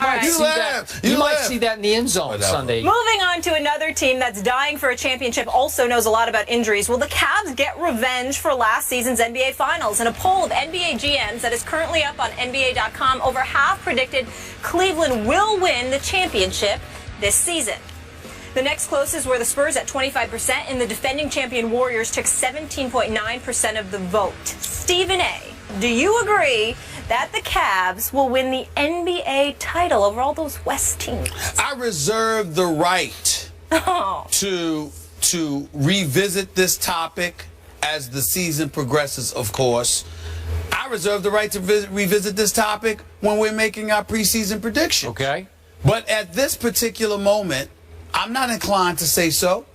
might see that. You might see that in the end zone Sunday. Moving on to another team that's dying for a championship, also knows a lot about injuries. Will the Cavs get revenge for last season's NBA Finals? In a poll of NBA GMs that is currently up on NBA.com, over half predicted Cleveland will win the championship this season. The next closest were the Spurs at 25%, and the defending champion Warriors took 17.9% of the vote. Stephen A., do you agree that the Cavs will win the NBA title over all those West teams? I reserve the right to revisit this topic as the season progresses, of course. I reserve the right to revisit this topic when we're making our preseason prediction. Okay. But at this particular moment, I'm not inclined to say so.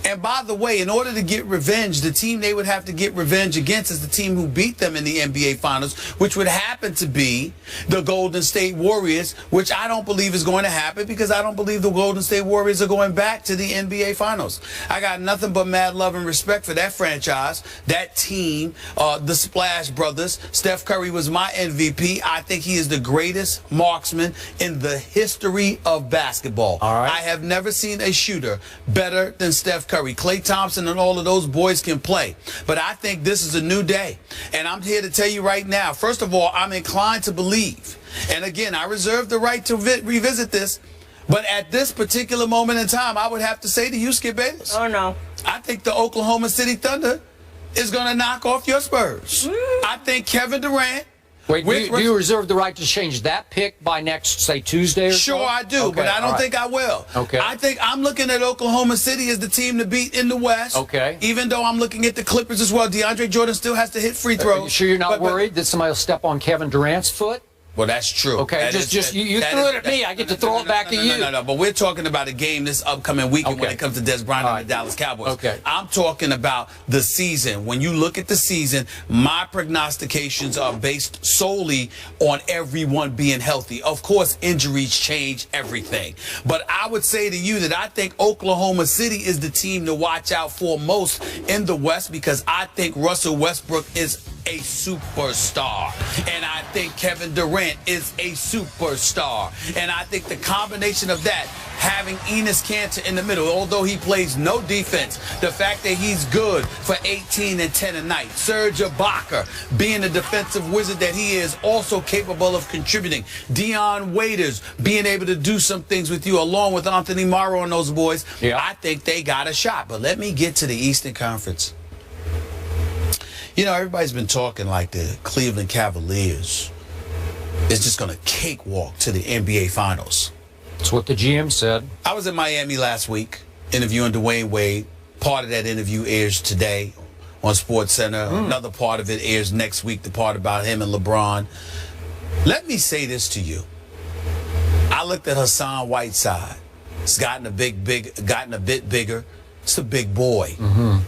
And by the way, in order to get revenge, the team they would have to get revenge against is the team who beat them in the NBA Finals, which would happen to be the Golden State Warriors, which I don't believe is going to happen because I don't believe the Golden State Warriors are going back to the NBA Finals. I got nothing but mad love and respect for that franchise, that team, the Splash Brothers. Steph Curry was my MVP. I think he is the greatest marksman in the history of basketball. All right. I have never seen a shooter better than Steph Curry. Klay Thompson and all of those boys can play. But I think this is a new day. And I'm here to tell you right now, first of all, I'm inclined to believe. And again, I reserve the right to revisit this. But at this particular moment in time, I would have to say to you, Skip Bayless. Oh, no. I think the Oklahoma City Thunder is going to knock off your Spurs. I think Kevin Durant. Wait, do you reserve the right to change that pick by next, say, Tuesday or so? Sure, I do, but I don't think I will. Okay. I think I'm looking at Oklahoma City as the team to beat in the West. Okay. Even though I'm looking at the Clippers as well. DeAndre Jordan still has to hit free throws. You sure you're not worried that somebody will step on Kevin Durant's foot? Well, that's true. Okay, you threw it at me. I get to throw it back to you. No, but we're talking about a game this upcoming weekend when it comes to Des Bryant and the Dallas Cowboys. Okay. I'm talking about the season. When you look at the season, my prognostications are based solely on everyone being healthy. Of course, injuries change everything. But I would say to you that I think Oklahoma City is the team to watch out for most in the West because I think Russell Westbrook is a superstar. And I think Kevin Durant is a superstar. And I think the combination of that, having Enes Kanter in the middle, although he plays no defense, the fact that he's good for 18 and 10 a night, Serge Ibaka being the defensive wizard that he is, also capable of contributing, Dion Waiters being able to do some things with you along with Anthony Morrow and those boys, I think they got a shot. But let me get to the Eastern Conference. You know, everybody's been talking like the Cleveland Cavaliers is just going to cakewalk to the NBA Finals. That's what the GM said. I was in Miami last week interviewing Dwayne Wade. Part of that interview airs today on SportsCenter. Another part of it airs next week, the part about him and LeBron. Let me say this to you. I looked at Hassan Whiteside. He's gotten a bit bigger. It's a big boy.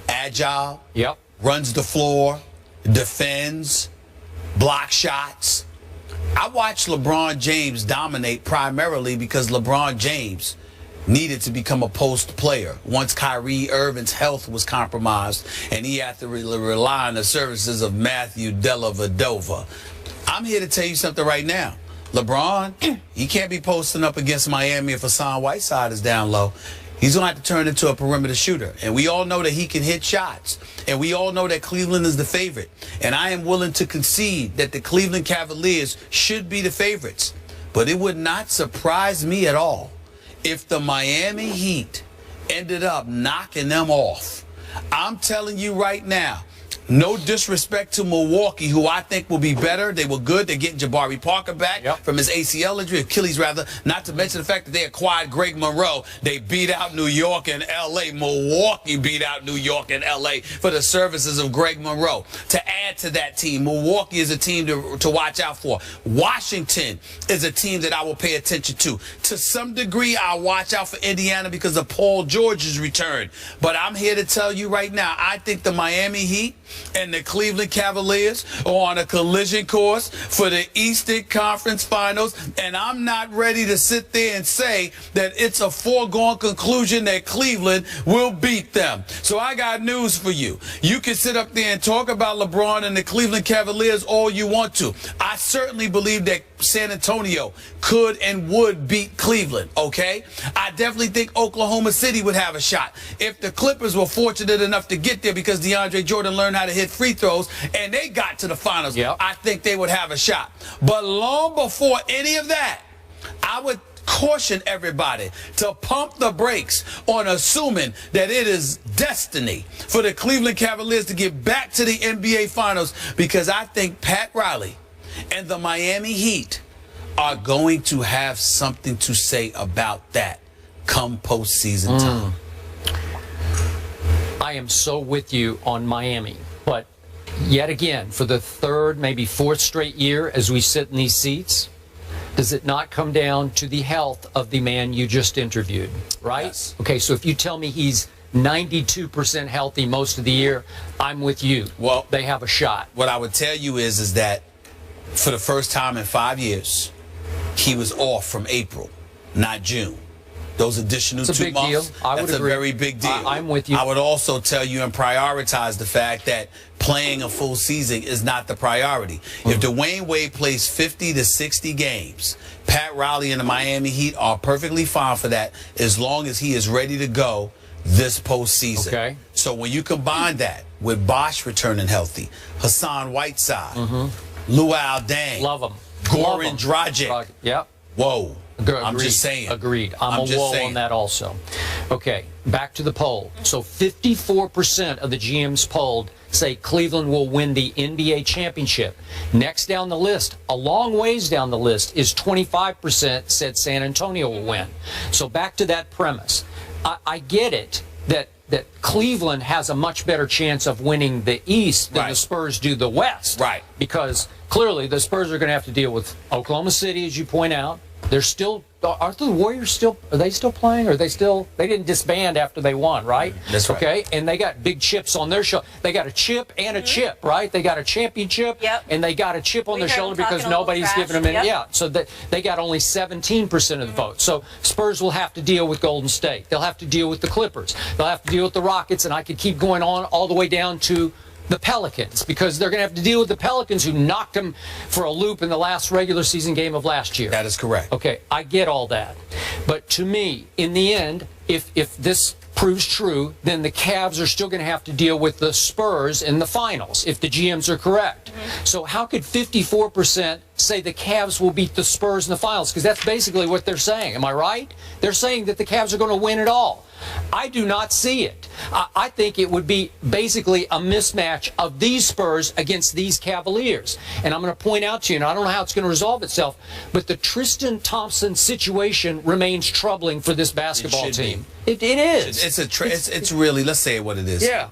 Agile. Yep. Runs the floor, defends, block shots. I watched LeBron James dominate primarily because LeBron James needed to become a post player once Kyrie Irving's health was compromised and he had to rely on the services of Matthew Dellavedova. I'm here to tell you something right now. LeBron, he can't be posting up against Miami if Hassan Whiteside is down low. He's going to have to turn into a perimeter shooter. And we all know that he can hit shots. And we all know that Cleveland is the favorite. And I am willing to concede that the Cleveland Cavaliers should be the favorites. But it would not surprise me at all if the Miami Heat ended up knocking them off. I'm telling you right now, no disrespect to Milwaukee, who I think will be better. They were good. They're getting Jabari Parker back from his ACL injury, Achilles rather, not to mention the fact that they acquired Greg Monroe. They beat out New York and L.A. Milwaukee beat out New York and L.A. for the services of Greg Monroe. To add to that team, Milwaukee is a team to watch out for. Washington is a team that I will pay attention to. To some degree, I'll watch out for Indiana because of Paul George's return. But I'm here to tell you right now, I think the Miami Heat and the Cleveland Cavaliers are on a collision course for the Eastern Conference Finals, and I'm not ready to sit there and say that it's a foregone conclusion that Cleveland will beat them. So I got news for you. You can sit up there and talk about LeBron and the Cleveland Cavaliers all you want to. I certainly believe that San Antonio could and would beat Cleveland, okay? I definitely think Oklahoma City would have a shot. If the Clippers were fortunate enough to get there because DeAndre Jordan learned how to hit free throws and they got to the finals, I think they would have a shot. But long before any of that, I would caution everybody to pump the brakes on assuming that it is destiny for the Cleveland Cavaliers to get back to the NBA Finals, because I think Pat Riley and the Miami Heat are going to have something to say about that come postseason time. I am so with you on Miami, but yet again, for the third, maybe fourth straight year as we sit in these seats, does it not come down to the health of the man you just interviewed, right? Yes. Okay, so if you tell me he's 92% healthy most of the year, I'm with you. Well, they have a shot. What I would tell you is that for the first time in 5 years, he was off from April, not June. Those additional 2 months, that's a very big deal. I'm with you. I would also tell you and prioritize the fact that playing a full season is not the priority. If Dwayne Wade plays 50 to 60 games, Pat Riley and the Miami Heat are perfectly fine for that as long as he is ready to go this postseason. Okay. So when you combine that with Bosh returning healthy, Hassan Whiteside, Luol Deng, Love him. Goran Dragic. Yep. Whoa. Agreed. I'm just saying. Agreed. I'm a wall on that also. Okay, back to the poll. So 54% of the GMs polled say Cleveland will win the NBA championship. Next down the list, a long ways down the list, is 25% said San Antonio will win. So back to that premise. I get it that Cleveland has a much better chance of winning the East than the Spurs do the West. Right. Because clearly the Spurs are going to have to deal with Oklahoma City, as you point out. They're still, aren't the Warriors still, are they still playing? Or are they still, they didn't disband after they won, right? That's right. Okay, and they got big chips on their shoulder. They got a chip and a chip, right? They got a championship and they got a chip on their shoulder because nobody's giving them any. Yeah, so they got only 17% of the vote. So Spurs will have to deal with Golden State. They'll have to deal with the Clippers. They'll have to deal with the Rockets, and I could keep going on all the way down to the Pelicans, because they're going to have to deal with the Pelicans, who knocked them for a loop in the last regular season game of last year. That is correct. Okay, I get all that. But to me, in the end, if this proves true, then the Cavs are still going to have to deal with the Spurs in the finals, if the GMs are correct. So how could 54% say the Cavs will beat the Spurs in the finals? Because that's basically what they're saying. Am I right? They're saying that the Cavs are going to win it all. I do not see it. I think it would be basically a mismatch of these Spurs against these Cavaliers. And I'm going to point out to you, and I don't know how it's going to resolve itself, but the Tristan Thompson situation remains troubling for this basketball team. It is. It's really, let's say what it is. Yeah.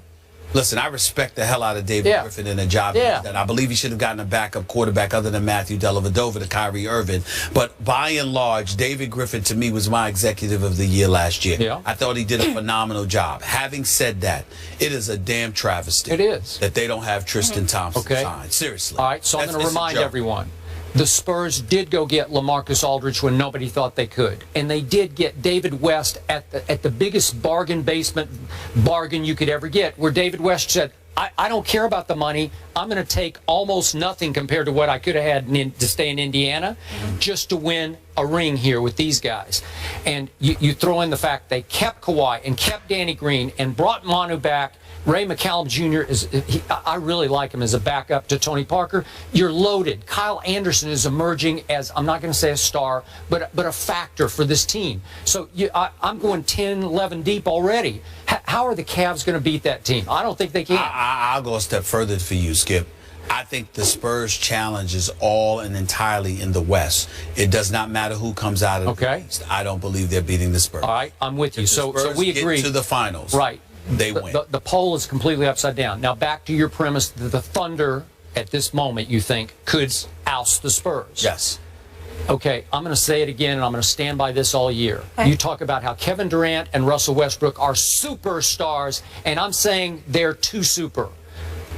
Listen, I respect the hell out of David Griffin and the job that I believe he should have gotten a backup quarterback other than Matthew Dellavedova to Kyrie Irving. But by and large, David Griffin to me was my executive of the year last year. Yeah. I thought he did a phenomenal job. Having said that, it is a damn travesty. It is. That they don't have Tristan Thompson signed. Seriously. All right, so I'm going to remind everyone. The Spurs did go get LaMarcus Aldridge when nobody thought they could. And they did get David West at the biggest basement bargain you could ever get, where David West said, I don't care about the money. I'm going to take almost nothing compared to what I could have had to stay in Indiana just to win a ring here with these guys. And you throw in the fact they kept Kawhi and kept Danny Green and brought Manu back. Ray McCallum Jr. I really like him as a backup to Tony Parker. You're loaded. Kyle Anderson is emerging as, I'm not going to say a star, but a factor for this team. So I'm going 10, 11 deep already. How are the Cavs going to beat that team? I don't think they can. I'll go a step further for you, Skip. I think the Spurs' challenge is all and entirely in the West. It does not matter who comes out of the East. I don't believe they're beating the Spurs. All right, I'm with you. So we agree. Get to the finals. Right. They win. The poll is completely upside down. Now, back to your premise that the Thunder, at this moment, you think, could oust the Spurs. Yes. Okay, I'm going to say it again, and I'm going to stand by this all year. Okay. You talk about how Kevin Durant and Russell Westbrook are superstars, and I'm saying they're too super.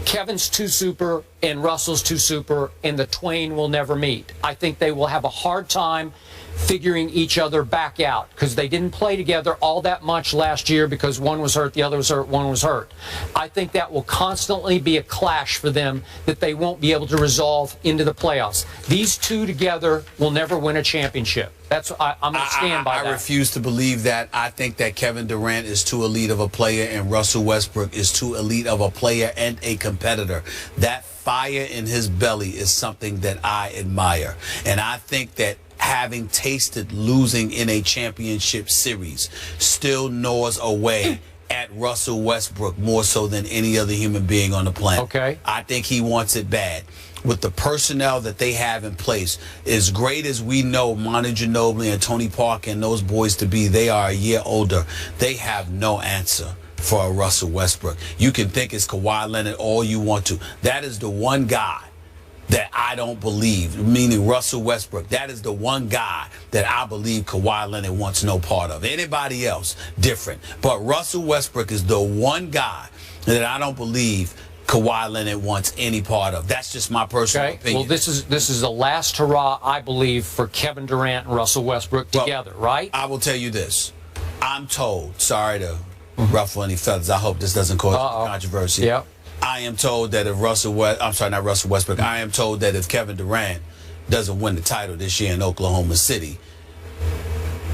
Kevin's too super, and Russell's too super, and the twain will never meet. I think they will have a hard time figuring each other back out, because they didn't play together all that much last year because one was hurt, the other was hurt, one was hurt. I think that will constantly be a clash for them that they won't be able to resolve into the playoffs. These two together will never win a championship. I'm going to stand by that. I refuse to believe that. I think that Kevin Durant is too elite of a player and Russell Westbrook is too elite of a player and a competitor. That fire in his belly is something that I admire. And I think that having tasted losing in a championship series still gnaws away at Russell Westbrook more so than any other human being on the planet. Okay. I think he wants it bad. With the personnel that they have in place, as great as we know Manu Ginobili and Tony Parker and those boys to be, they are a year older. They have no answer for a Russell Westbrook. You can think it's Kawhi Leonard all you want to. That is the one guy that I don't believe, meaning Russell Westbrook. That is the one guy that I believe Kawhi Leonard wants no part of. Anybody else, different. But Russell Westbrook is the one guy that I don't believe Kawhi Leonard wants any part of. That's just my personal opinion. Well, this is the last hurrah, I believe, for Kevin Durant and Russell Westbrook together, right? I will tell you this. I'm told, sorry to ruffle any feathers, I hope this doesn't cause controversy. Yep. I am told that if not Russell Westbrook, I am told that if Kevin Durant doesn't win the title this year in Oklahoma City,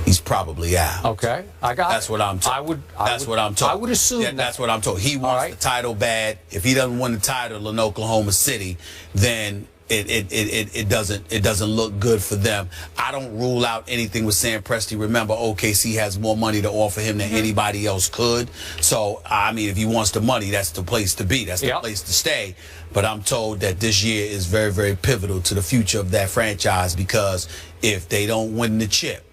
he's probably out. Okay, I got That's it. what I'm told. That's what I'm told. I would assume that. That's what I'm told. He wants the title bad. If he doesn't win the title in Oklahoma City, then it doesn't look good for them. I don't rule out anything with Sam Presti. Remember, OKC has more money to offer him than anybody else could. So, I mean, if he wants the money, that's the place to be. That's the place to stay. But I'm told that this year is very, very pivotal to the future of that franchise, because if they don't win the chip,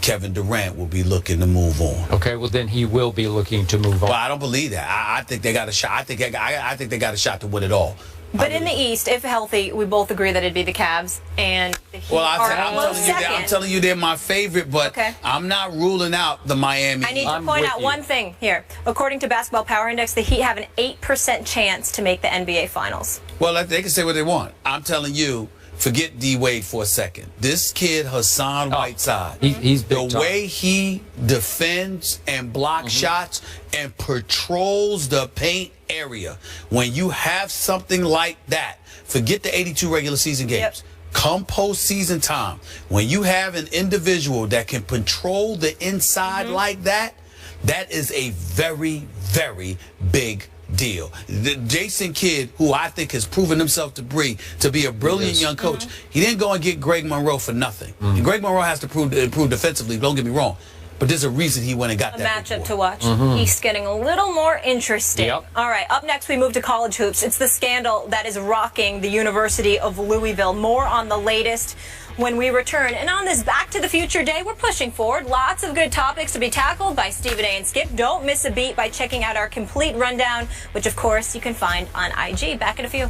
Kevin Durant will be looking to move on. Okay, well then he will be looking to move on. But I don't believe that. I think they got a shot. I think they got a shot to win it all. But in the East, if healthy, we both agree that it'd be the Cavs and the Heat I'm telling you they're my favorite, but I'm not ruling out the Miami. I need to point out one thing here. According to Basketball Power Index, the Heat have an 8% chance to make the NBA Finals. Well, they can say what they want. I'm telling you, forget D-Wade for a second. This kid, Hassan Whiteside, he's big the way he defends and blocks shots and patrols the paint area. When you have something like that, forget the 82 regular season games. Come postseason time, when you have an individual that can patrol the inside like that, that is a very, very big deal. The Jason Kidd, who I think has proven himself to be a brilliant young coach, he didn't go and get Greg Monroe for nothing. And Greg Monroe has to improve defensively, don't get me wrong. But there's a reason he went and got that matchup to watch. He's getting a little more interesting. All right, up next we move to college hoops. It's the scandal that is rocking the University of Louisville. More on the latest when we return. And on this Back to the Future Day, we're pushing forward. Lots of good topics to be tackled by Stephen A. and Skip. Don't miss a beat by checking out our complete rundown, which of course you can find on IG. Back in a few.